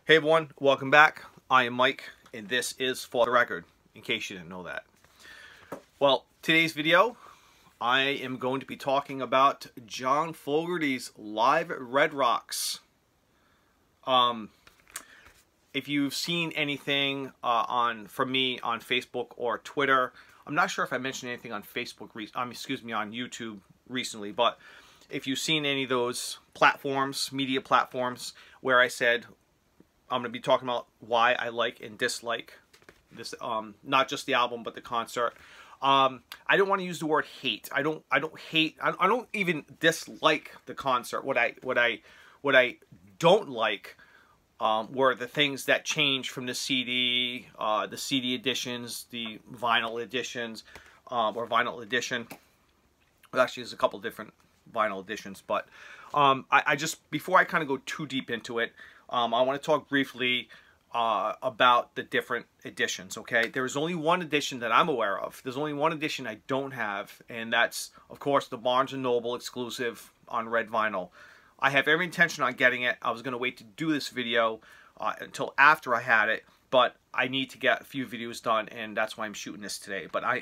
Hey everyone, welcome back. I am Mike, and this is For the Record, in case you didn't know that. Well, today's video, I am going to be talking about John Fogerty's live at Red Rocks. If you've seen anything from me on Facebook or Twitter, I'm not sure if I mentioned anything on Facebook, on YouTube recently, but if you've seen any of those platforms, media platforms, where I said I'm going to be talking about why I like and dislike this, not just the album, but the concert. I don't want to use the word hate. I don't hate. I don't even dislike the concert. What I don't like were the things that changed from the CD editions, the vinyl editions, or vinyl edition. Well, actually, there's a couple different vinyl editions, but I just, before I kind of go too deep into it, I want to talk briefly about the different editions, okay? There's only one edition that I'm aware of. There's only one edition I don't have, and that's, of course, the Barnes & Noble exclusive on red vinyl. I have every intention on getting it. I was going to wait to do this video until after I had it, but I need to get a few videos done, and that's why I'm shooting this today. But I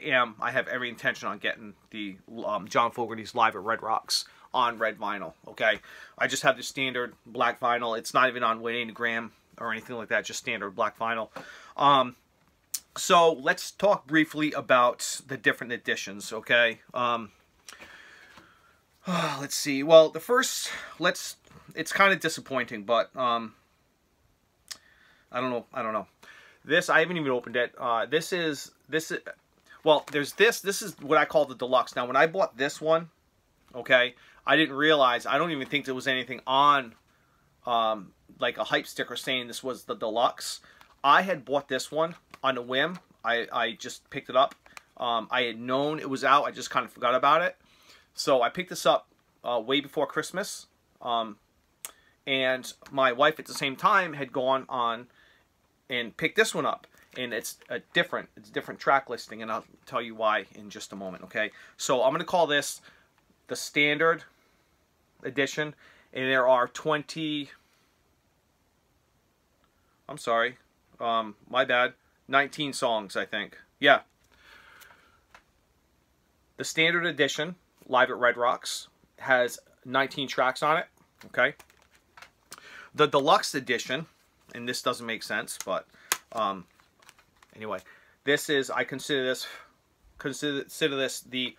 have every intention on getting the John Fogerty's Live at Red Rocks on red vinyl, okay? I just have the standard black vinyl. It's not even on 180 gram or anything like that, just standard black vinyl. So let's talk briefly about the different editions, okay? Let's see. Well, the first, it's kind of disappointing, but I don't know. This, I haven't even opened it. This is, well, there's this is what I call the deluxe. Now, when I bought this one, okay, I didn't realize, I don't even think there was anything on like a hype sticker saying this was the deluxe. I had bought this one on a whim. I just picked it up. I had known it was out. I just kind of forgot about it. So I picked this up way before Christmas. And my wife at the same time had gone on and picked this one up. And it's a different track listing, and I'll tell you why in just a moment, okay? So I'm going to call this the standard edition, and there are 20, I'm sorry, my bad, 19 songs, I think. Yeah. The standard edition, Live at Red Rocks, has 19 tracks on it, okay? The deluxe edition, and this doesn't make sense, but anyway, this is, I consider this the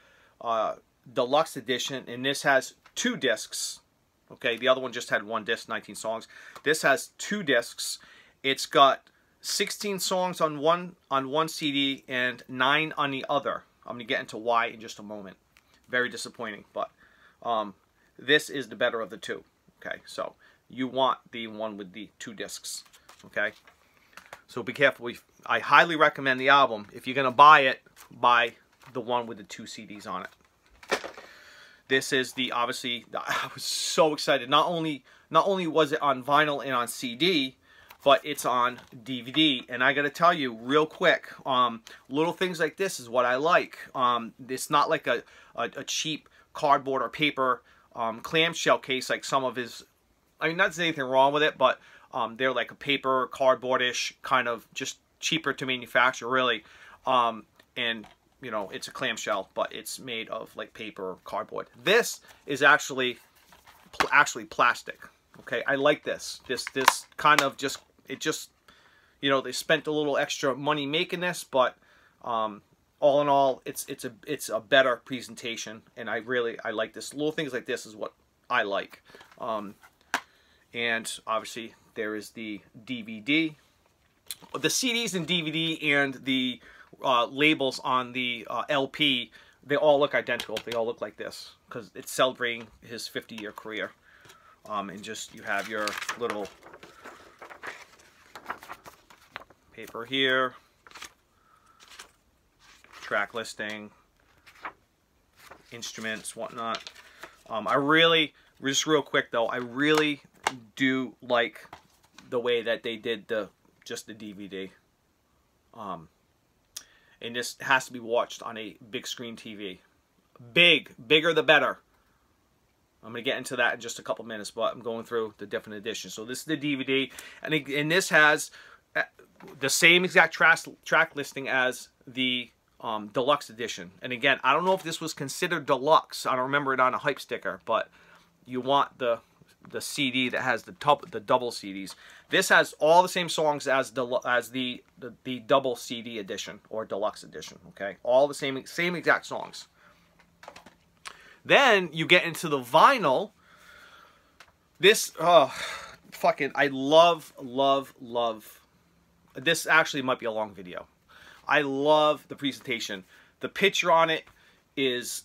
deluxe edition, and this has 2 discs. Okay, the other one just had 1 disc, 19 songs. This has 2 discs. It's got 16 songs on one CD and 9 on the other. I'm gonna get into why in just a moment. Very disappointing, but this is the better of the 2. Okay, so you want the one with the 2 discs. Okay, so be careful. I highly recommend the album. If you're gonna buy it, buy the one with the 2 CDs on it. This is the, obviously, I was so excited. Not only was it on vinyl and on CD, but it's on DVD. And I got to tell you real quick, little things like this is what I like. It's not like a cheap cardboard or paper clamshell case like some of his, I mean, not that there's anything wrong with it, but they're like a paper, cardboardish, kind of just cheaper to manufacture, really. And you know, it's a clamshell, but it's made of like paper or cardboard. This is actually plastic. Okay, I like this. This kind of just, you know, they spent a little extra money making this, but all in all, it's a better presentation, and I like this. Little things like this is what I like. And obviously there is the DVD, the CDs and DVD, and the labels on the LP, they all look identical. They all look like this because it's celebrating his 50-year career. And just, you have your little paper here, track listing, instruments, whatnot. I really, just real quick though, I really do like the way that they did just the DVD. And this has to be watched on a big screen TV. Bigger the better. I'm going to get into that in just a couple minutes, but I'm going through the different editions. So this is the DVD, and this has the same exact track listing as the deluxe edition. And again, I don't know if this was considered deluxe. I don't remember it on a hype sticker, but you want the CD that has the double CDs. This has all the same songs as the double CD edition or deluxe edition. Okay, all the same exact songs. Then you get into the vinyl. This, fucking, I love. This actually might be a long video. I love the presentation. The picture on it is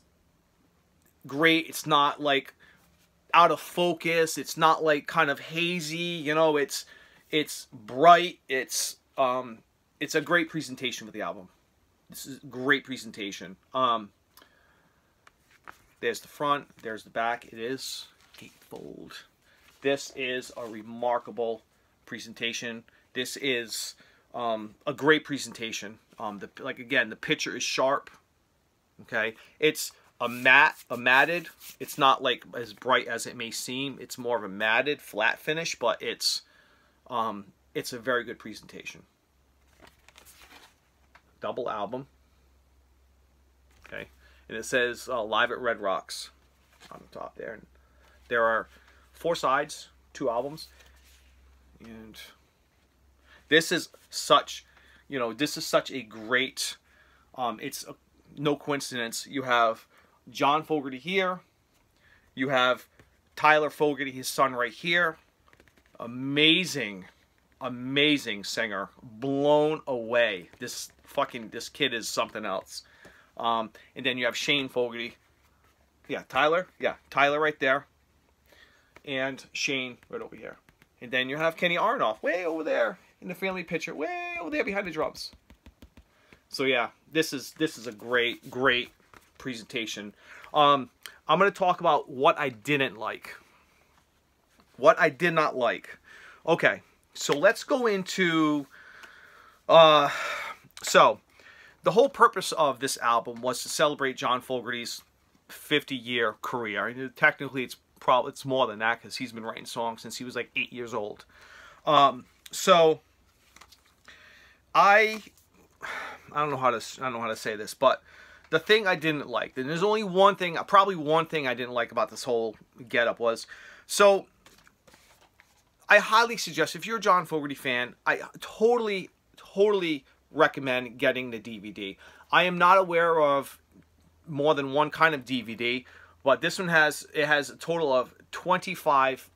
great. It's not like out of focus. It's not like kind of hazy. You know, it's bright. It's a great presentation for the album. This is a great presentation. There's the front, there's the back. It is gatefold. This is a remarkable presentation. This is a great presentation. Like again, the picture is sharp. Okay, it's a matted. It's not like as bright as it may seem. It's more of a matted, flat finish, but it's a very good presentation. Double album. Okay. And it says Live at Red Rocks on the top there. And there are 4 sides, 2 albums. And this is such, you know, this is such a great, no coincidence. You have John Fogerty here. You have Tyler Fogerty, his son, right here. Amazing, amazing singer. Blown away. This kid is something else. And then you have Shane Fogerty. Yeah, Tyler. Yeah, Tyler right there. And Shane right over here. And then you have Kenny Aronoff way over there in the family picture, way over there behind the drums. So yeah, this is a great presentation. I'm going to talk about what I didn't like. What I did not like. Okay, so let's go into the whole purpose of this album was to celebrate John Fogerty's 50-year career. I mean, technically, it's more than that because he's been writing songs since he was like 8 years old. So I don't know how to say this, but the thing I didn't like, and there's only one thing, probably one thing I didn't like about this whole getup was, so I highly suggest if you're a John Fogerty fan, I totally recommend getting the DVD. I am not aware of more than one kind of DVD, but this one has a total of 25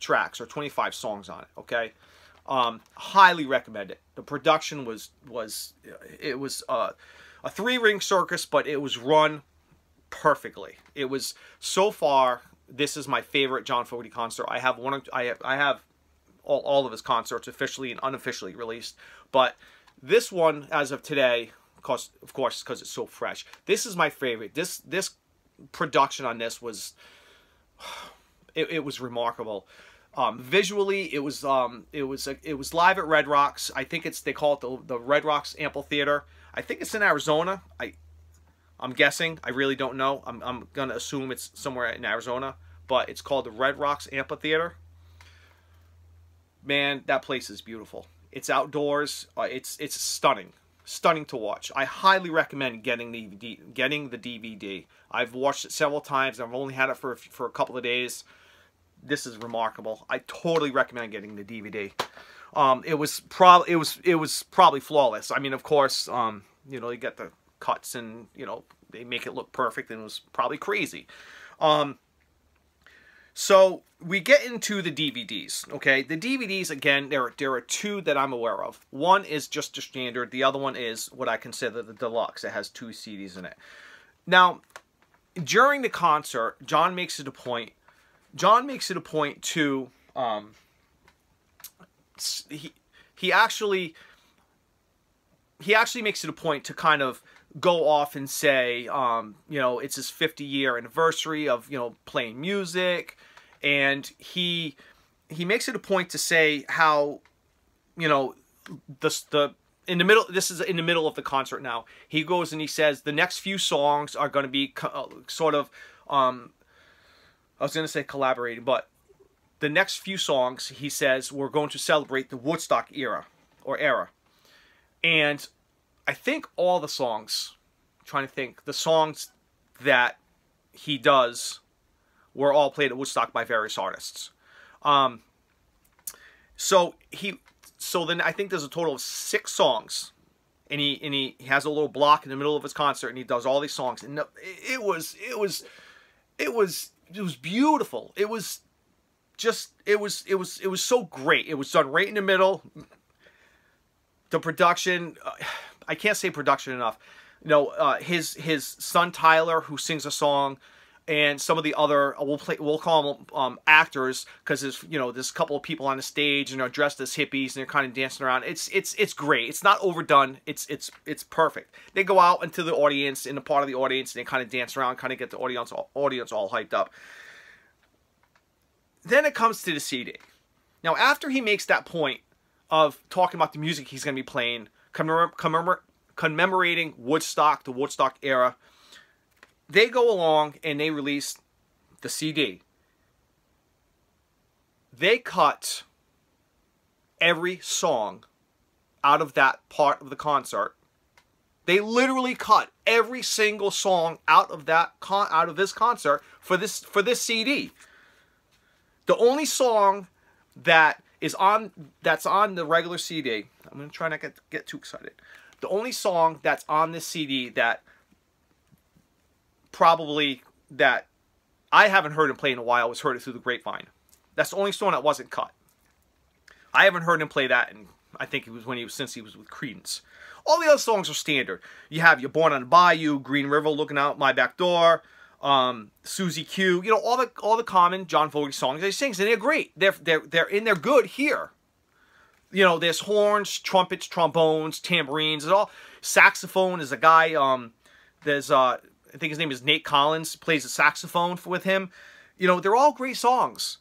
tracks or 25 songs on it. Okay, highly recommend it. The production was a 3-ring circus, but it was run perfectly. It was, so far, this is my favorite John Fogerty concert. I have all of his concerts officially and unofficially released, but this one, as of today, of course, because it's so fresh, this is my favorite. This production on this was, it was remarkable. Visually, it was live at Red Rocks. I think they call it the Red Rocks Amphitheater. I think it's in Arizona. I'm guessing. I really don't know. I'm gonna assume it's somewhere in Arizona, but it's called the Red Rocks Amphitheater. Man, that place is beautiful. It's outdoors. It's stunning to watch. I highly recommend getting the DVD. I've watched it several times. I've only had it for a couple of days. This is remarkable. I totally recommend getting the DVD. It was probably flawless. I mean, of course, you know, you get the cuts and, you know, they make it look perfect, and it was probably crazy. So we get into the DVDs, okay? The DVDs, again, there are 2 that I'm aware of. One is just a standard. The other one is what I consider the deluxe. It has 2 CDs in it. Now, during the concert, John makes it a point to, he actually makes it a point to kind of go off and say, you know, it's his 50-year anniversary of, you know, playing music, and he makes it a point to say how, you know, this is in the middle of the concert now. He goes and he says the next few songs are going to be sort of I was going to say collaborating, but the next few songs, he says, we're going to celebrate the Woodstock era. And I think all the songs, I'm trying to think, the songs that he does were all played at Woodstock by various artists. So then I think there's a total of 6 songs. And he has a little block in the middle of his concert, and he does all these songs. And it was beautiful. It was so great. It was done right in the middle. The production, I can't say production enough. You know, his son Tyler, who sings a song, and some of the other, we'll call them actors, because there's, you know, there's a couple of people on the stage and they're dressed as hippies and they're kind of dancing around. It's great. It's not overdone. It's perfect. They go out into the audience, in the part of the audience, and they kind of dance around, kind of get the audience all hyped up. Then it comes to the CD. Now, after he makes that point of talking about the music he's going to be playing, commemorating Woodstock, the Woodstock era, they go along and they release the CD. They cut every song out of that part of the concert. They literally cut every single song out of this concert for this CD. The only song that's on the regular CD, I'm going to try not to get too excited. The only song that's on this CD that I haven't heard him play in a while was Heard It Through the Grapevine. That's the only song that wasn't cut. I haven't heard him play that, and I think it was since he was with Creedence. All the other songs are standard. You have You're Born on the Bayou, Green River, Looking Out My Back Door, Susie Q. You know, all the common John Fogerty songs that he sings, and they're great. They're good here. You know, there's horns, trumpets, trombones, tambourines, and all. Saxophone is a guy. There's I think his name is Nate Collins, plays the saxophone with him. You know, they're all great songs.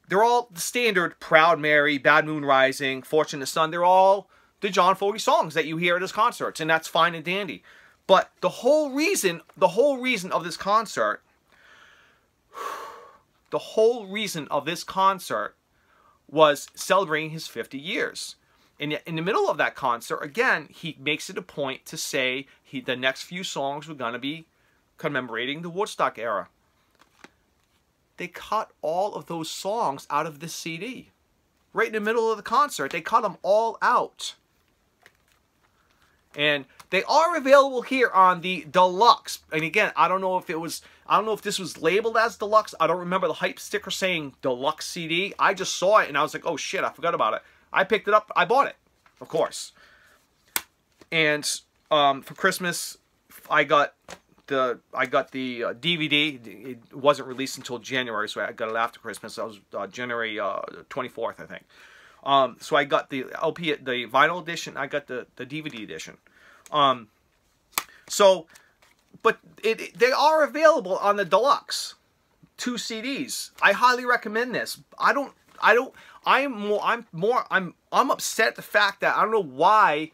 They're all the standard Proud Mary, Bad Moon Rising, Fortunate Son. They're all the John Fogerty songs that you hear at his concerts, and that's fine and dandy. But the whole reason of this concert, was celebrating his 50 years. And in the middle of that concert, again, he makes it a point to say the next few songs were going to be commemorating the Woodstock era. They cut all of those songs out of this CD. Right in the middle of the concert, they cut them all out. And they are available here on the deluxe. And again, I don't know if this was labeled as deluxe. I don't remember the hype sticker saying deluxe CD. I just saw it and I was like, oh shit, I forgot about it. I picked it up. I bought it, of course. And for Christmas, I got the DVD. It wasn't released until January, so I got it after Christmas. That was January 24th, I think. So I got the LP, the vinyl edition. I got the DVD edition. But they are available on the deluxe, 2 CDs. I highly recommend this. I'm upset at the fact that I don't know why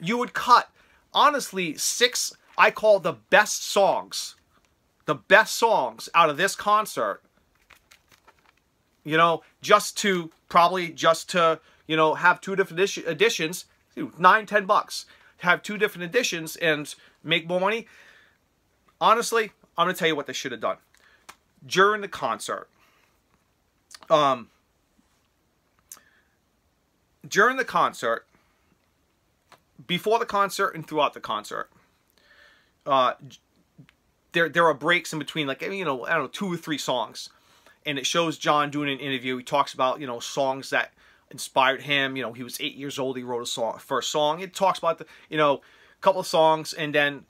you would cut, honestly, 6, I call the best songs out of this concert, you know, just to, you know, have 2 different editions, $9, $10, have 2 different editions and make more money. Honestly, I'm going to tell you what they should have done. During the concert, before the concert and throughout the concert, there are breaks in between, like, you know, I don't know, 2 or 3 songs, and it shows John doing an interview. He talks about, you know, songs that inspired him. You know, he was 8 years old. He wrote a first song. It talks about a couple of songs, and then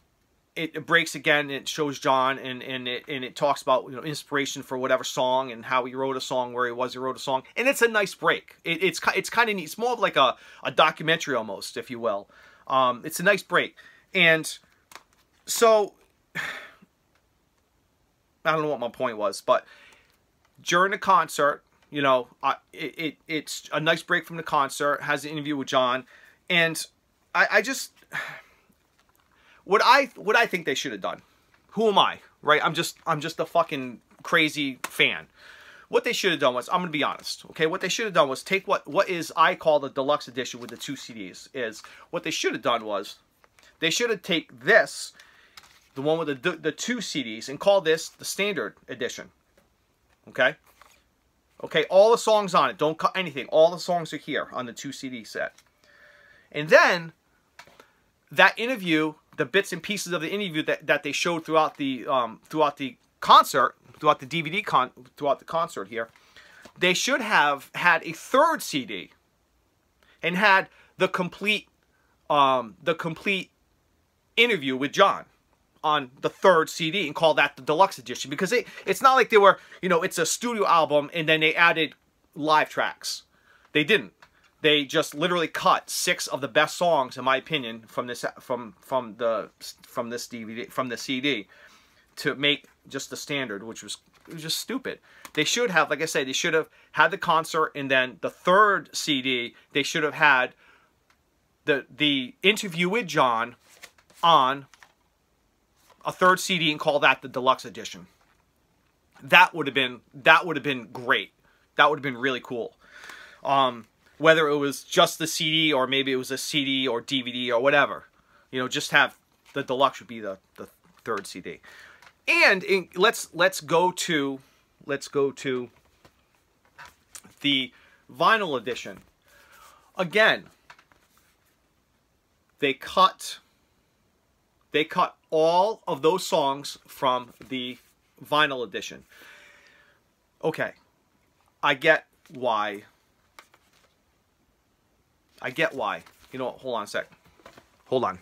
it breaks again. And it shows John, and it talks about, you know, inspiration for whatever song and how he wrote a song, where he wrote a song, and it's a nice break. It's kind of neat. It's more of like a documentary almost, if you will. It's a nice break, and so I don't know what my point was, but during the concert, you know, it's a nice break from the concert. Has an interview with John, and I just what I think they should have done. Who am I, right? I'm just a fucking crazy fan. What they should have done was, I'm going to be honest, okay? What they should have done was take what is I call the deluxe edition with the 2 CDs. Is what they should have done was, they should have taken this, the one with the 2 CDs, and call this the standard edition. Okay? Okay, all the songs on it. Don't cut anything. All the songs are here on the 2 CD set. And then, that interview, the bits and pieces of the interview that they showed throughout the concert, throughout the concert here, they should have had a 3rd CD and had the complete interview with John on the 3rd CD and call that the deluxe edition, because it's not like they were, you know, it's a studio album and then they added live tracks. They didn't. They just literally cut 6 of the best songs, in my opinion, from this DVD, from the CD, to make just the standard, which was just stupid. They should have, like I said, they should have had the concert, and then the 3rd CD, they should have had the interview with John on a 3rd CD and call that the deluxe edition. That would have been great. That would have been really cool. Whether it was just the CD or maybe it was a CD or DVD or whatever, you know, just have the deluxe would be the 3rd CD. And let's go to the vinyl edition. Again, they cut all of those songs from the vinyl edition. Okay, I get why. You know what? Hold on a sec. Hold on.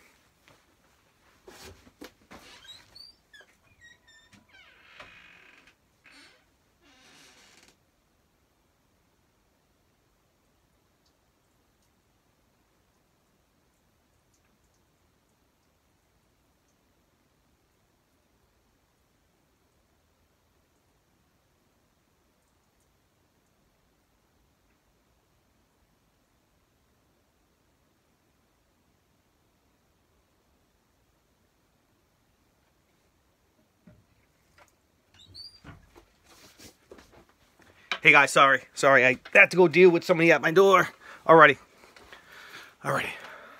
Hey guys, sorry, I had to go deal with somebody at my door. Alrighty,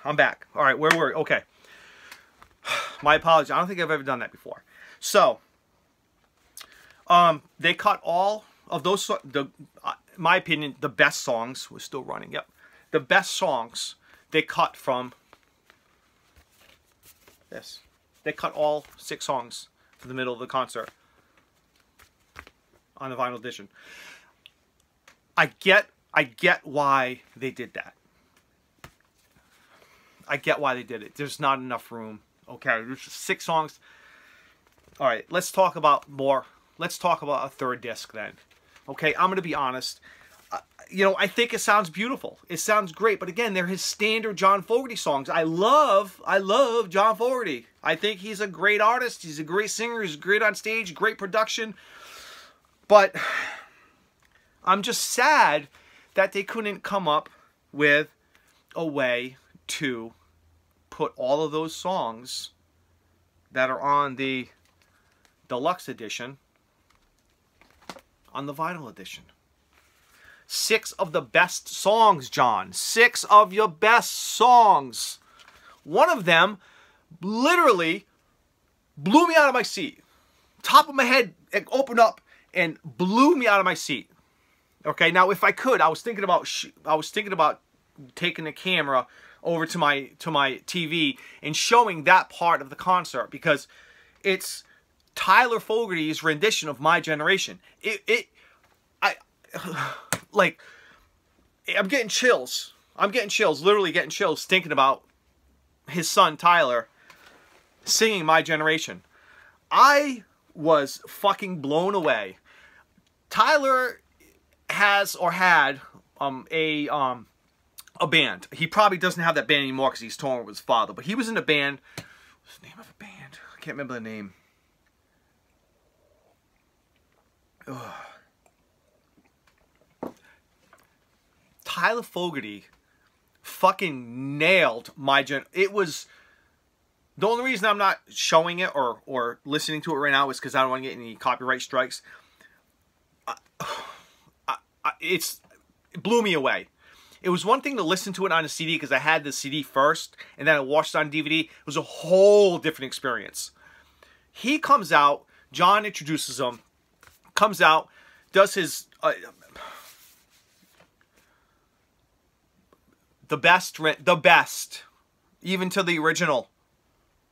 I'm back. All right, where were we? Okay, my apologies. I don't think I've ever done that before. So, they cut all of those. My opinion, the best songs was still running. Yep, the best songs they cut from this. They cut all 6 songs from the middle of the concert on the vinyl edition. I get why they did that. I get why they did it. There's not enough room. Okay, there's 6 songs. All right, let's talk about more. Let's talk about a 3rd disc then. Okay, I'm going to be honest. You know, I think it sounds beautiful. It sounds great. But again, they're his standard John Fogerty songs. I love John Fogerty. I think he's a great artist. He's a great singer. He's great on stage. Great production. But I'm just sad that they couldn't come up with a way to put all of those songs that are on the deluxe edition on the vinyl edition. 6 of the best songs, John. 6 of your best songs. One of them literally blew me out of my seat. Top of my head opened up and blew me out of my seat. Okay, now if I could, I was thinking about taking the camera over to my TV and showing that part of the concert, because it's Tyler Fogerty's rendition of My Generation. Like, I'm getting chills. Literally getting chills thinking about his son Tyler singing My Generation. I was fucking blown away. Tyler has or had a band. He probably doesn't have that band anymore because he's torn with his father. But he was in a band. What's the name of the band? I can't remember the name. Ugh. Tyler Fogerty fucking nailed My Generation. It was... The only reason I'm not showing it or listening to it right now is because I don't want to get any copyright strikes. it blew me away. It was one thing to listen to it on a CD because I had the CD first and then I watched it on DVD. It was a whole different experience. He comes out, John introduces him, comes out, does his the best, even to the original.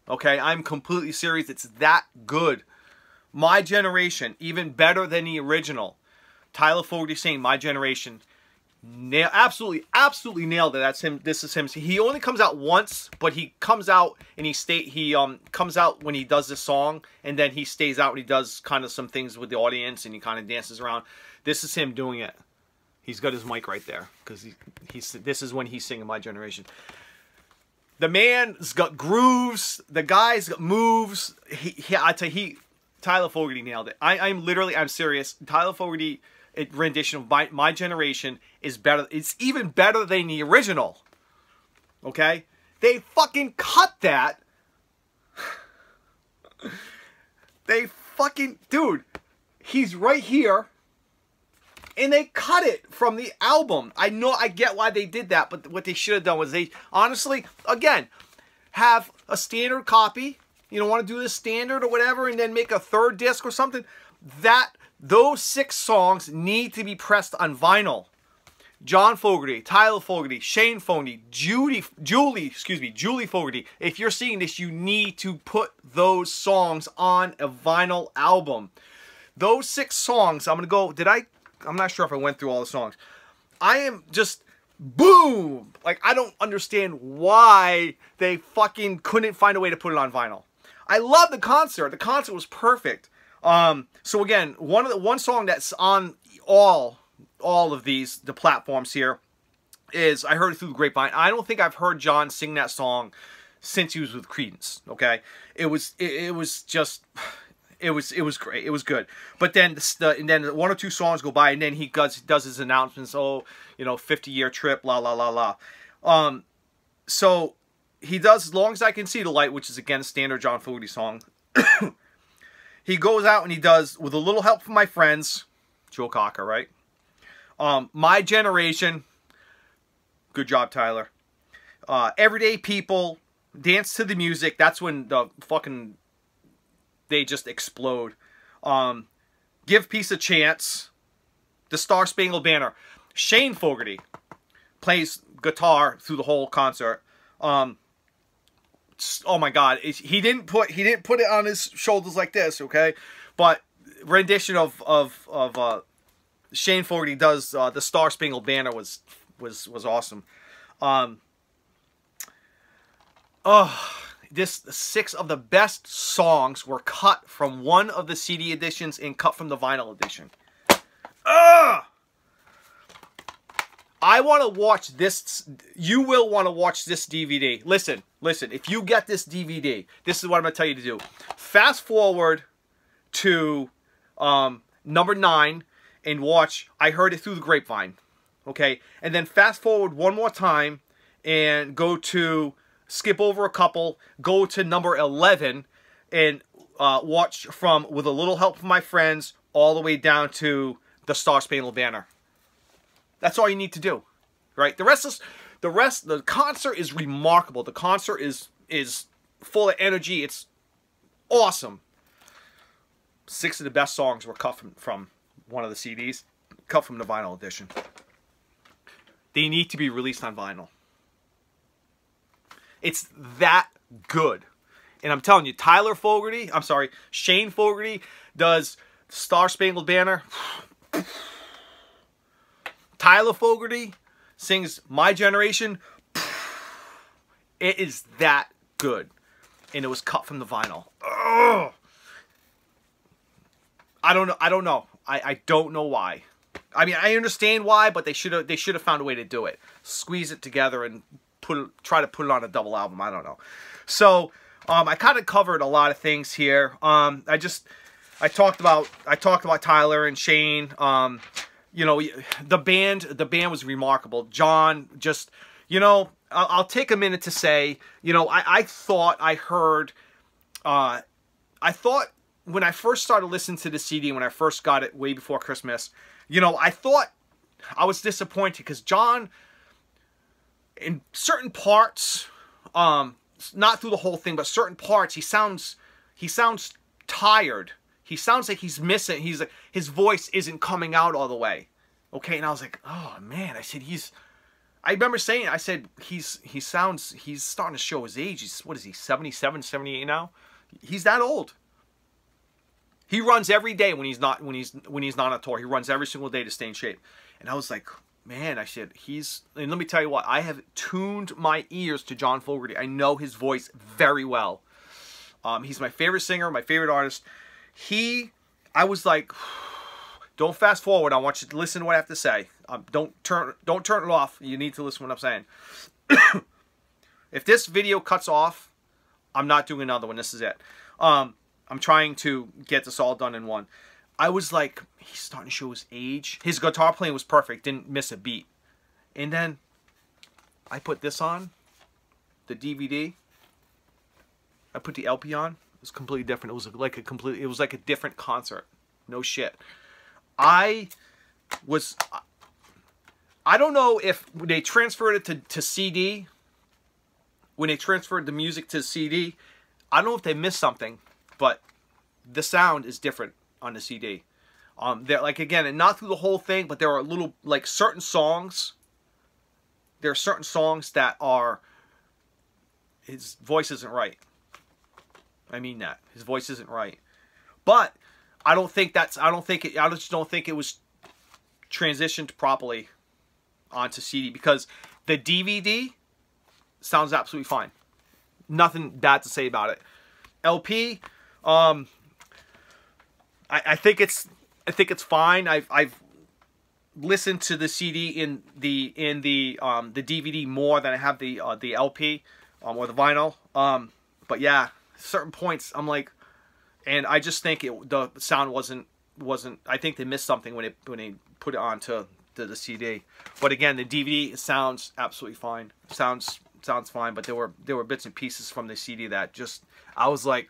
Okay, I'm completely serious. It's that good. My Generation, even better than the original. Tyler Fogerty saying My Generation. Absolutely nailed it. That's him. This is him. He only comes out once, but he comes out and he comes out when he does this song, and then he stays out and he does kind of some things with the audience and he kind of dances around. This is him doing it. He's got his mic right there because this is when he's singing My Generation. The man's got grooves. The guy's got moves. I tell you, Tyler Fogerty nailed it. I'm serious. Tyler Fogerty rendition of My Generation is better. It's even better than the original. Okay? They fucking cut that. Dude, he's right here. And they cut it from the album. I get why they did that, but what they should have done was they, honestly, again, have a standard copy. You don't want to do this standard or whatever, and then make a third disc or something. Those 6 songs need to be pressed on vinyl. John Fogerty, Tyler Fogerty, Shane Fogerty, Julie Fogerty. If you're seeing this, you need to put those songs on a vinyl album. Those 6 songs, I'm not sure if I went through all the songs. I am just, boom! Like, I don't understand why they fucking couldn't find a way to put it on vinyl. I love the concert. The concert was perfect. So again, one song that's on all of the platforms here is I Heard It Through the Grapevine. I don't think I've heard John sing that song since he was with Creedence. Okay, it was great. It was good. But then and then 1 or 2 songs go by, and then he does his announcements. Oh, 50-year trip, la la la la. So he does As Long As I Can See the Light, which is again a standard John Fogerty song. He goes out and he does With a Little Help from My Friends, Joe Cocker, right? My Generation, good job, Tyler. Everyday People, Dance to the Music. That's when they just explode. Give Peace a Chance, The Star Spangled Banner. Shane Fogerty plays guitar through the whole concert. Oh my God, he didn't put it on his shoulders like this, okay? But rendition of Shane Fogerty does The Star Spangled Banner was awesome. This 6 of the best songs were cut from one of the CD editions and cut from the vinyl edition. I want to watch this. You will want to watch this DVD. Listen. If you get this DVD, this is what I'm going to tell you to do. Fast forward to number 9 and watch I Heard It Through the Grapevine. Okay? And then fast forward one more time and skip over a couple, go to number 11 and watch from With a Little Help from My Friends all the way down to The Star Spangled Banner. That's all you need to do, right? The concert is remarkable. The concert is full of energy. It's awesome. 6 of the best songs were cut from one of the CDs, cut from the vinyl edition. They need to be released on vinyl. It's that good. And I'm telling you, Shane Fogerty does Star Spangled Banner. Tyler Fogerty sings My Generation. It is that good. And it was cut from the vinyl. Ugh. I don't know. I don't know why. I mean, I understand why, but they should have found a way to do it. Squeeze it together and try to put it on a double album. I don't know. So I kind of covered a lot of things here. I talked about Tyler and Shane. The band was remarkable. John just, I'll take a minute to say, I thought when I first started listening to the CD, when I first got it way before Christmas, you know, I thought I was disappointed because John, in certain parts, not through the whole thing, but certain parts, he sounds tired. He sounds like he's missing. He's like, his voice isn't coming out all the way. Okay, and I was like, oh man, I said I remember saying, I said he's starting to show his age. He's, what is he, 77, 78 now? He's that old. He runs every day when he's not on tour. He runs every single day to stay in shape. And I was like, man, I said and let me tell you what, I have tuned my ears to John Fogerty. I know his voice very well. He's my favorite singer, my favorite artist. I was like, don't fast forward. I want you to listen to what I have to say. Don't turn it off. You need to listen to what I'm saying. If this video cuts off, I'm not doing another one. This is it. I'm trying to get this all done in one. I was like, he's starting to show his age. His guitar playing was perfect. Didn't miss a beat. And then I put this on, the DVD. I put the LP on. It was completely different. It was like a different concert. No shit. I don't know if they transferred it to CD. When they transferred the music to CD, I don't know if they missed something, but the sound is different on the CD. They're like, again, and not through the whole thing, but there are little, like, certain songs. There are certain songs that are, his voice isn't right. I mean that. His voice isn't right. But I just don't think it was transitioned properly onto CD, because the DVD sounds absolutely fine. Nothing bad to say about it. LP, I think it's fine. I've listened to the CD in the DVD more than I have the LP or the vinyl. But yeah, certain points I'm like, and I just think the sound wasn't. I think they missed something when they put it onto the CD. But again, the DVD sounds absolutely fine. Sounds fine. But there were bits and pieces from the CD that just, I was like,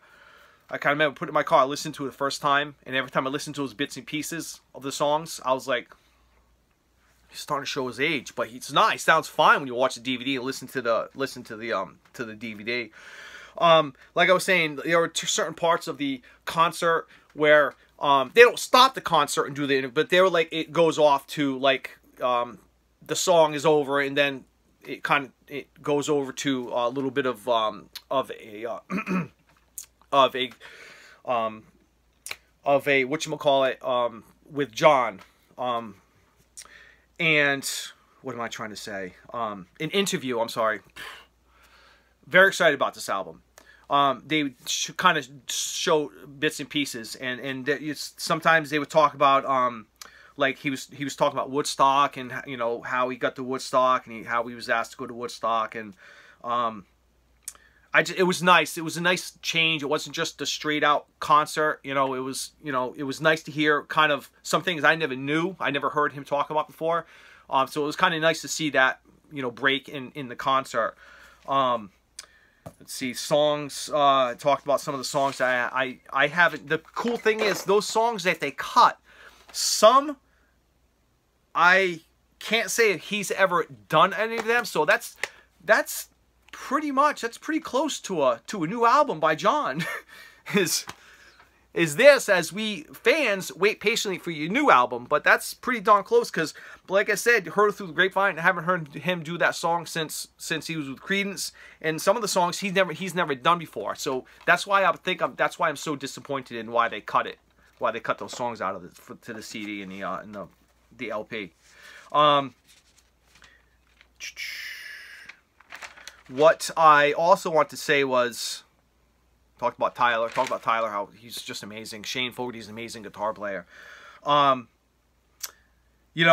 I kind of remember putting it in my car, I listened to it the first time, and every time I listened to those bits and pieces of the songs, I was like, he's starting to show his age. But he's not. He sounds fine when you watch the DVD and listen to the DVD. Like I was saying, there were certain parts of the concert where they don't stop the concert and do but they were like, it goes off to like the song is over, and then it goes over to a little bit of a whatchamacallit, with John, and what am I trying to say? An interview. I'm sorry. Very excited about this album. They kind of show bits and pieces, and sometimes they would talk about like he was talking about Woodstock, and you know how he got to Woodstock, and how he was asked to go to Woodstock, and it was nice. It was a nice change. It wasn't just a straight out concert. It was nice to hear kind of some things I never knew. I never heard him talk about before. So it was kind of nice to see that break in the concert. Let's see, songs. Talked about some of the songs that I haven't. The cool thing is those songs that they cut, some I can't say if he's ever done any of them. So that's pretty close to a new album by John. is this, as we fans wait patiently for your new album. But that's pretty darn close, because like I said, heard through the grapevine. I haven't heard him do that song since he was with Creedence, and some of the songs he's never done before. So that's why that's why I'm so disappointed in why they cut it, why they cut those songs out of to the CD and the LP. What I also want to say was, talk about Tyler, how he's just amazing. Shane Fogerty's an amazing guitar player. You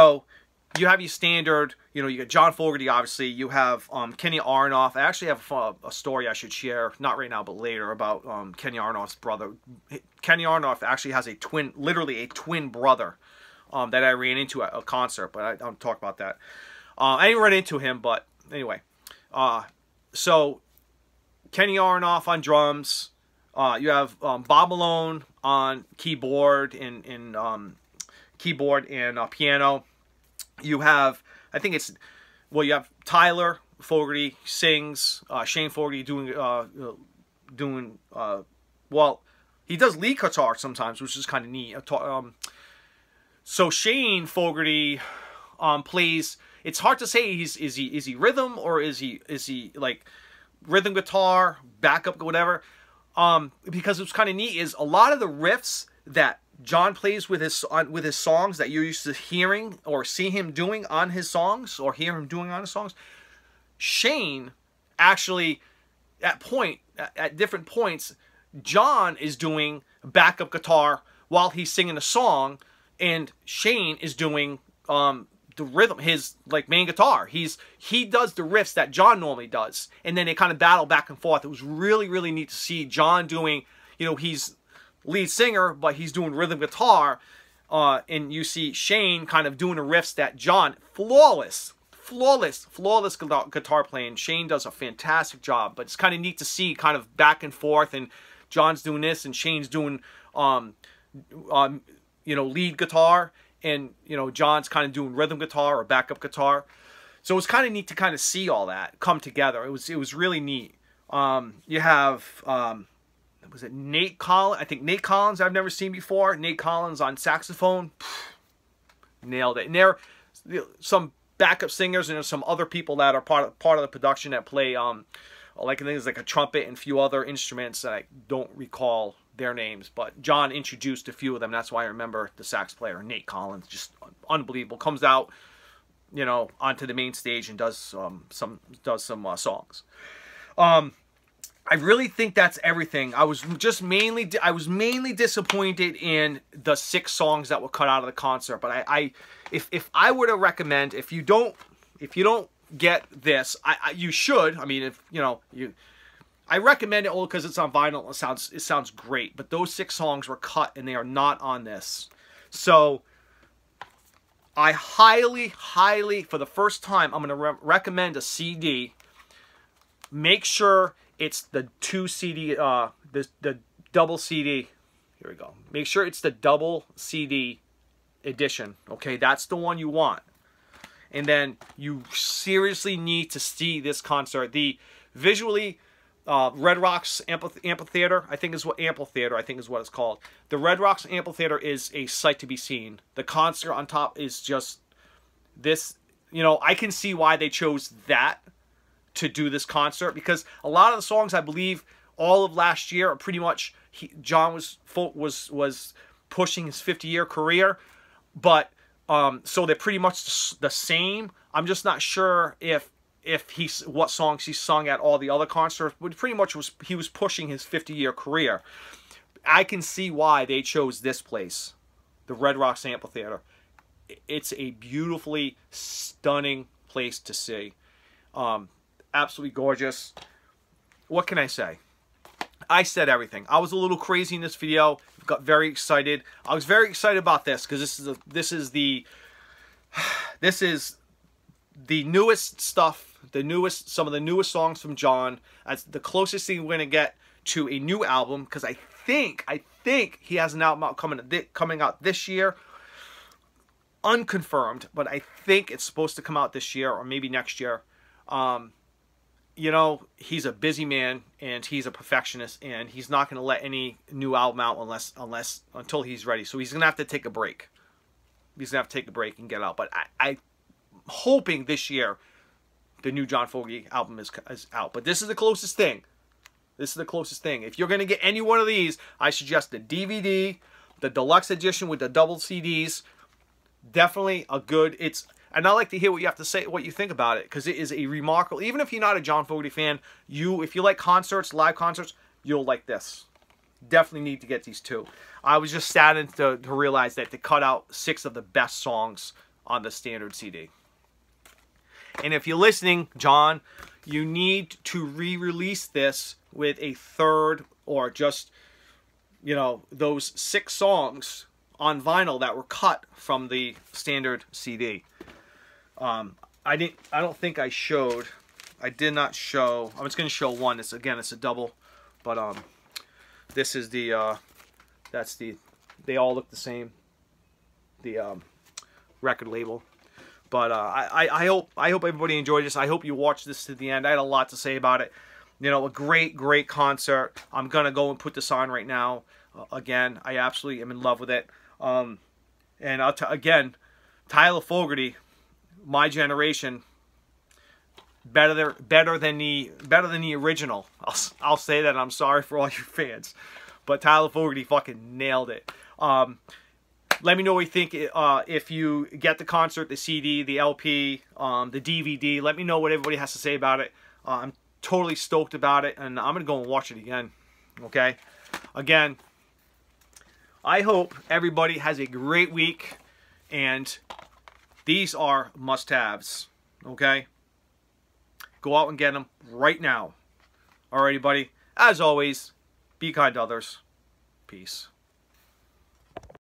have your standard, you got John Fogerty, obviously. You have Kenny Aronoff. I actually have a story I should share, not right now, but later, about Kenny Aronoff's brother. Kenny Aronoff actually has literally a twin brother that I ran into at a concert, but I don't talk about that. I didn't run into him, but anyway. So, Kenny Aronoff on drums. You have Bob Malone on keyboard and piano. You have, I think it's, well, you have Tyler Fogerty sings, Shane Fogerty doing well, he does lead guitar sometimes, which is kind of neat. So Shane Fogerty plays. It's hard to say is he rhythm or is he like rhythm guitar, backup, whatever. Because what's kind of neat is a lot of the riffs that John plays with his songs that you're used to hearing or see him doing on his songs or hear him doing on his songs, Shane actually at different points, John is doing backup guitar while he's singing a song, and Shane is doing the rhythm, his like main guitar. He does the riffs that John normally does, and then they kind of battle back and forth. It was really, really neat to see John doing, you know, he's lead singer, but he's doing rhythm guitar, and you see Shane kind of doing the riffs that John, flawless guitar playing. Shane does a fantastic job, but it's kind of neat to see kind of back and forth, and John's doing this, and Shane's doing, you know, lead guitar, and, you know, John's kind of doing rhythm guitar or backup guitar. So it was kind of neat to kind of see all that come together. It was really neat. You have, was it Nate Collins? I think Nate Collins I've never seen before. Nate Collins on saxophone. Nailed it. And there are some backup singers and there's some other people that are part of the production that play, like things like a trumpet and a few other instruments that I don't recall their names, but John introduced a few of them. That's why I remember the sax player, Nate Collins, just unbelievable. Comes out, you know, onto the main stage and does some songs. I really think that's everything. I was mainly disappointed in the 6 songs that were cut out of the concert. But if I were to recommend, if you don't get this, you should. I mean, if you know I recommend it only because it's on vinyl. It sounds great, but those 6 songs were cut and they are not on this. So I highly, for the first time, I'm going to recommend a CD. Make sure it's the 2 CD, the double CD. Here we go. Make sure it's the double CD edition. Okay, that's the one you want. And then you seriously need to see this concert. The visually. Red Rocks Amphitheater, I think is what it's called. The Red Rocks Amphitheater is a sight to be seen. The concert on top is just this. You know, I can see why they chose that to do this concert, because a lot of the songs, I believe, all of last year are pretty much John was pushing his 50-year career, but so they're pretty much the same. I'm just not sure what songs he sung at all the other concerts, but pretty much he was pushing his 50-year career. I can see why they chose this place, the Red Rocks Amphitheater. It's a beautifully stunning place to see. Absolutely gorgeous. What can I say? I said everything. I was a little crazy in this video. Got very excited. I was very excited about this because this is the newest stuff. Some of the newest songs from John. That's the closest thing we're going to get to a new album, because I think he has an album out coming out this year. Unconfirmed, but I think it's supposed to come out this year or maybe next year. You know, he's a busy man and he's a perfectionist, and he's not going to let any new album out until he's ready. So he's going to have to take a break. He's going to have to take a break and get out. But I'm hoping this year the new John Fogerty album is out. But this is the closest thing. This is the closest thing. If you're going to get any one of these, I suggest the DVD, the deluxe edition with the double CDs. Definitely a good. And I like to hear what you have to say, what you think about it, because it is a remarkable. Even if you're not a John Fogerty fan, if you like concerts, live concerts, you'll like this. Definitely need to get these 2. I was just saddened to realize that they cut out 6 of the best songs on the standard CD. And if you're listening, John, you need to re-release this with a 3rd, or just, you know, those 6 songs on vinyl that were cut from the standard CD. I don't think I showed. I did not show. I was going to show one. It's a double, but this is the That's they all look the same. The record label. But I hope everybody enjoyed this. I hope you watched this to the end. I had a lot to say about it. You know, a great concert. I'm gonna go and put this on right now. Again, I absolutely am in love with it. And again, Tyler Fogerty, my generation, better than the original. I'll say that. I'm sorry for all your fans, but Tyler Fogerty fucking nailed it. Let me know what you think. If you get the concert, the CD, the LP, the DVD, let me know what everybody has to say about it. I'm totally stoked about it, and I'm gonna go and watch it again. Okay, again, I hope everybody has a great week, and these are must-haves. Okay, go out and get them right now. Alrighty, buddy. As always, be kind to others. Peace.